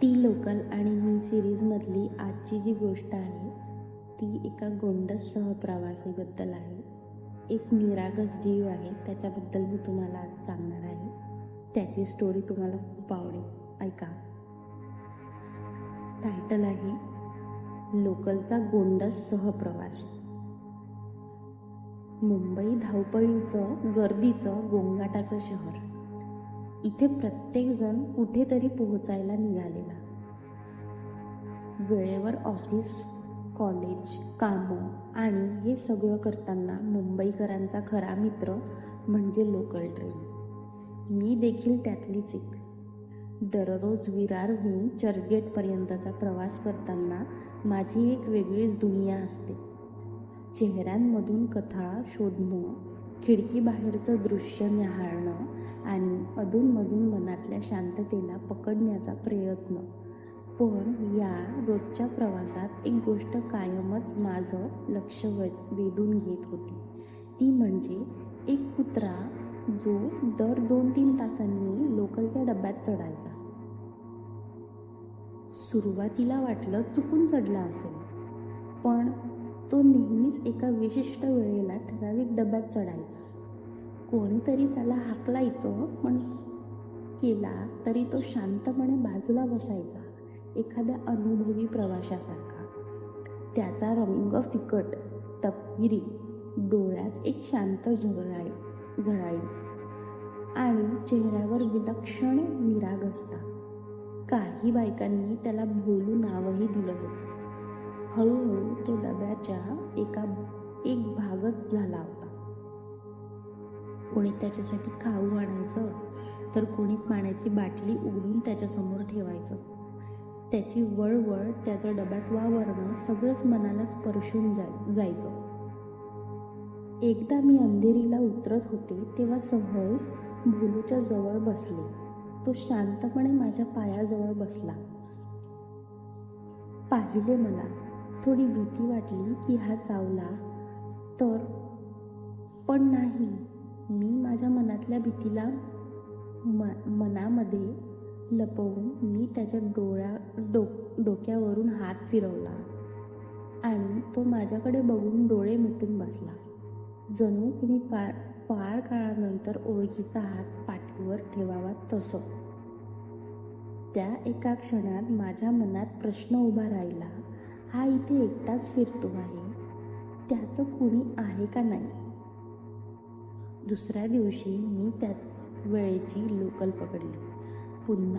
ती लोकल आणि मी सिरीजमधली आजची जी गोष्ट आहे ती एका गोंडस सहप्रवासीबद्दल आहे. एक निरागस जीव आहे, त्याच्याबद्दल मी तुम्हाला आज सांगणार आहे. त्याची स्टोरी तुम्हाला खूप आवडेल, ऐका. टायटल आहे लोकलचा गोंडस सहप्रवासी. मुंबई धावपळीचं, गर्दीचं, गोंगाटाचं शहर. इथे प्रत्येकजण कुठेतरी पोहोचायला निघालेला. वेळेवर ऑफिस, कॉलेज, कामं आणि हे सगळं करताना मुंबईकरांचा खरा मित्र म्हणजे लोकल ट्रेन. मी देखील त्यातलीच एक. दररोज विरारहून चर्चगेटपर्यंतचा प्रवास करताना माझी एक वेगळीच दुनिया असते. चेहऱ्यांमधून कथा शोधणं, खिडकीबाहेरचं दृश्य न्याहाळणं आणि अधूनमधून मनातल्या शांततेला पकडण्याचा प्रयत्न. पण या रोजच्या प्रवासात एक गोष्ट कायमच माझं लक्ष वेधून घेत होती. ती म्हणजे एक कुत्रा जो दर 2-3 तासांनी लोकलच्या डब्यात चढायचा. सुरुवातीला वाटलं चुकून चढला असेल, पण तो नेहमीच एका विशिष्ट वेळेला ठराविक डब्यात चढायचा. कोणीतरी त्याला हाकलायचं, पण केला तरी तो शांतपणे बाजूला बसायचा, एखाद्या अनुभवी प्रवाशासारखा. त्याचा रंग फिकट, तपकिरी, डोळ्यात एक शांत झळाळी आणि चेहऱ्यावर विलक्षण निरागसता. काही बायकांनी त्याला भोलू नावही दिलं होतं. हळूहळू तो डब्याच्या एक भागच झाला होता. कोणी त्याच्यासाठी खाऊ आणायचं, तर कोणी पाण्याची बाटली उघडून त्याच्यासमोर ठेवायचं. त्याची वळवळ, त्याचं डब्यात वावरणं सगळंच मनाला स्पर्शून जायचं. एकदा मी अंधेरीला उतरत होते तेव्हा सहज भोलूच्या जवळ बसले. तो शांतपणे माझ्या पायाजवळ बसला. पाहिले मला. थोडी भीती वाटली की हा चावला तर, पण नाही. मी माझ्या मनातल्या भीतीला मनामध्ये लपवून मी त्याच्या डोक्यावरून हात फिरवला आणि तो माझ्याकडे बघून डोळे मिटून बसला, जणू कुणी फार काळानंतर ओळखीचा हात पाठीवर ठेवावा तसं. त्या एका क्षणात माझ्या मनात प्रश्न उभा राहिला, हा इथे एकटाच फिरतो आहे, त्याचं कुणी आहे का नाही? दुसऱ्या दिवशी मी त्याच वेळेची लोकल पकडली. पुन्हा